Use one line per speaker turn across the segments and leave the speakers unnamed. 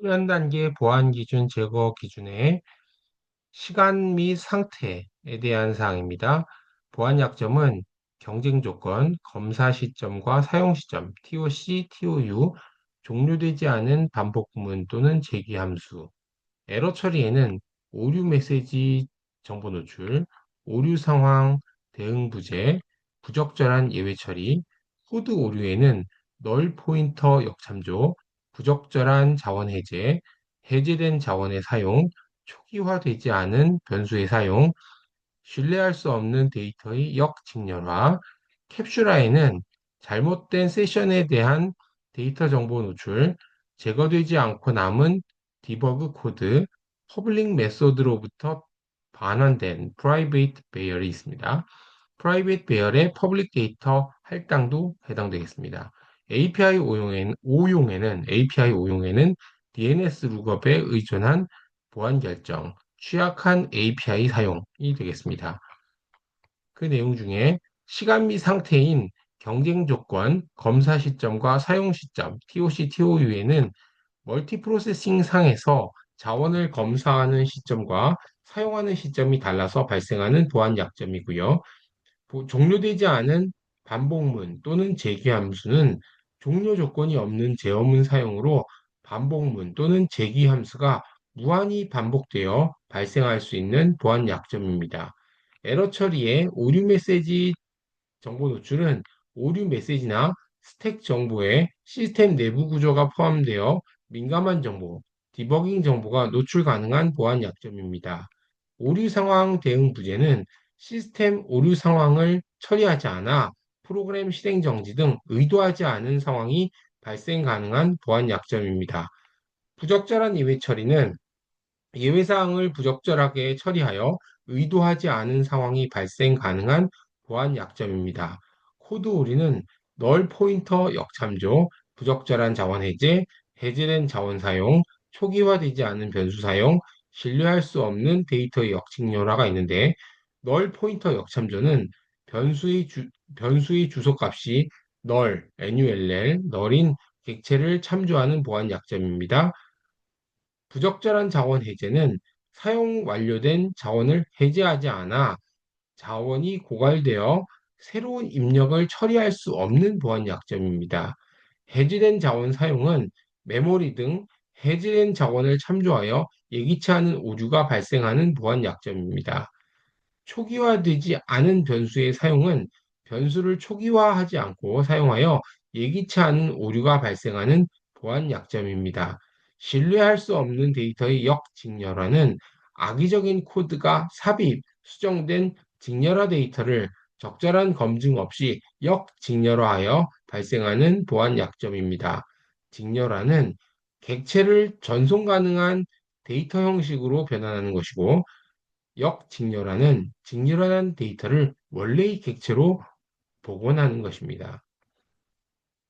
현 단계 보안 기준 제거 기준의 시간 및 상태에 대한 사항입니다. 보안 약점은 경쟁 조건, 검사 시점과 사용 시점, TOC, TOU, 종료되지 않은 반복 부문 또는 재기 함수, 에러 처리에는 오류 메시지 정보 노출, 오류 상황 대응 부재, 부적절한 예외 처리, 코드 오류에는 널 포인터 역참조, 부적절한 자원 해제, 해제된 자원의 사용, 초기화되지 않은 변수의 사용, 신뢰할 수 없는 데이터의 역직렬화, 캡슐화에는 잘못된 세션에 대한 데이터 정보 노출, 제거되지 않고 남은 디버그 코드, 퍼블릭 메소드로부터 반환된 프라이베이트 배열이 있습니다. 프라이빗 배열의 퍼블릭 데이터 할당도 해당되겠습니다. API 오용에는 DNS 룩업에 의존한 보안 결정, 취약한 API 사용이 되겠습니다. 그 내용 중에 시간 및 상태인 경쟁 조건, 검사 시점과 사용 시점, TOC, TOU에는 멀티프로세싱 상에서 자원을 검사하는 시점과 사용하는 시점이 달라서 발생하는 보안 약점이고요. 종료되지 않은 반복문 또는 재기함수는 종료 조건이 없는 제어문 사용으로 반복문 또는 재기함수가 무한히 반복되어 발생할 수 있는 보안 약점입니다. 에러 처리에 오류 메시지 정보 노출은 오류 메시지나 스택 정보에 시스템 내부 구조가 포함되어 민감한 정보, 디버깅 정보가 노출 가능한 보안 약점입니다. 오류 상황 대응 부재는 시스템 오류 상황을 처리하지 않아 프로그램 실행 정지 등 의도하지 않은 상황이 발생 가능한 보안 약점입니다. 부적절한 예외 처리는 예외 사항을 부적절하게 처리하여 의도하지 않은 상황이 발생 가능한 보안 약점입니다. 코드 오류는 널 포인터 역참조, 부적절한 자원 해제, 해제된 자원 사용, 초기화되지 않은 변수 사용, 신뢰할 수 없는 데이터의 역직렬화가 있는데 널 포인터 역참조는 변수의 주소값이 널인 객체를 참조하는 보안 약점입니다. 부적절한 자원 해제는 사용 완료된 자원을 해제하지 않아 자원이 고갈되어 새로운 입력을 처리할 수 없는 보안 약점입니다. 해제된 자원 사용은 메모리 등 해제된 자원을 참조하여 예기치 않은 오류가 발생하는 보안 약점입니다. 초기화되지 않은 변수의 사용은 변수를 초기화하지 않고 사용하여 예기치 않은 오류가 발생하는 보안 약점입니다. 신뢰할 수 없는 데이터의 역직렬화는 악의적인 코드가 삽입, 수정된 직렬화 데이터를 적절한 검증 없이 역직렬화하여 발생하는 보안 약점입니다. 직렬화는 객체를 전송 가능한 데이터 형식으로 변환하는 것이고, 역직렬화는 직렬한 데이터를 원래의 객체로 복원하는 것입니다.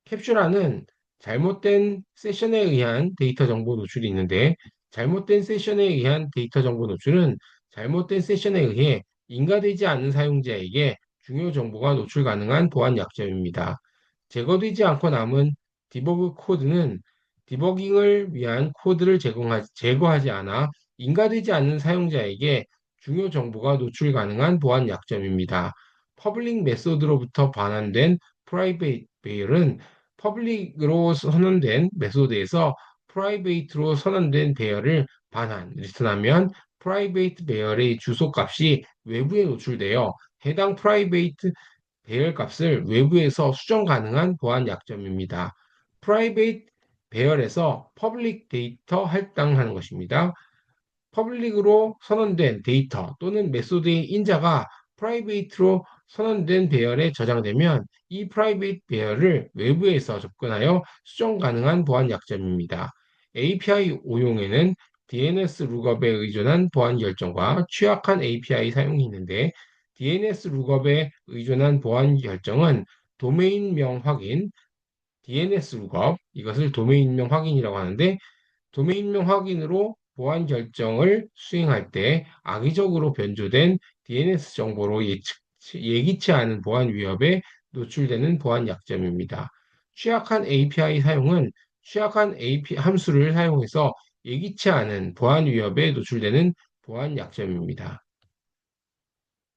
캡슐화는 잘못된 세션에 의한 데이터 정보 노출이 있는데, 잘못된 세션에 의한 데이터 정보 노출은 잘못된 세션에 의해 인가되지 않은 사용자에게 중요 정보가 노출 가능한 보안 약점입니다. 제거되지 않고 남은 디버그 코드는 디버깅을 위한 코드를 제거하지 않아 인가되지 않는 사용자에게 중요 정보가 노출 가능한 보안 약점입니다. 퍼블릭 메소드로부터 반환된 프라이베이트 베일은 퍼블릭으로 선언된 메소드에서 프라이베이트로 선언된 배열을 리턴하면 프라이베이트 배열의 주소값이 외부에 노출되어 해당 프라이베이트 배열 값을 외부에서 수정 가능한 보안 약점입니다. 프라이베이트 배열에서 퍼블릭 데이터 할당하는 것입니다. 퍼블릭으로 선언된 데이터 또는 메소드의 인자가 프라이베이트로 선언된 배열에 저장되면 이 프라이베이트 배열을 외부에서 접근하여 수정 가능한 보안 약점입니다. API 오용에는 DNS 룩업에 의존한 보안 결정과 취약한 API 사용이 있는데 DNS 룩업에 의존한 보안 결정은 도메인명 확인, DNS 룩업, 이것을 도메인명 확인이라고 하는데 도메인명 확인으로 보안 결정을 수행할 때 악의적으로 변조된 DNS 정보로 예기치 않은 보안 위협에 노출되는 보안 약점입니다. 취약한 API 사용은 취약한 API 함수를 사용해서 예기치 않은 보안 위협에 노출되는 보안 약점입니다.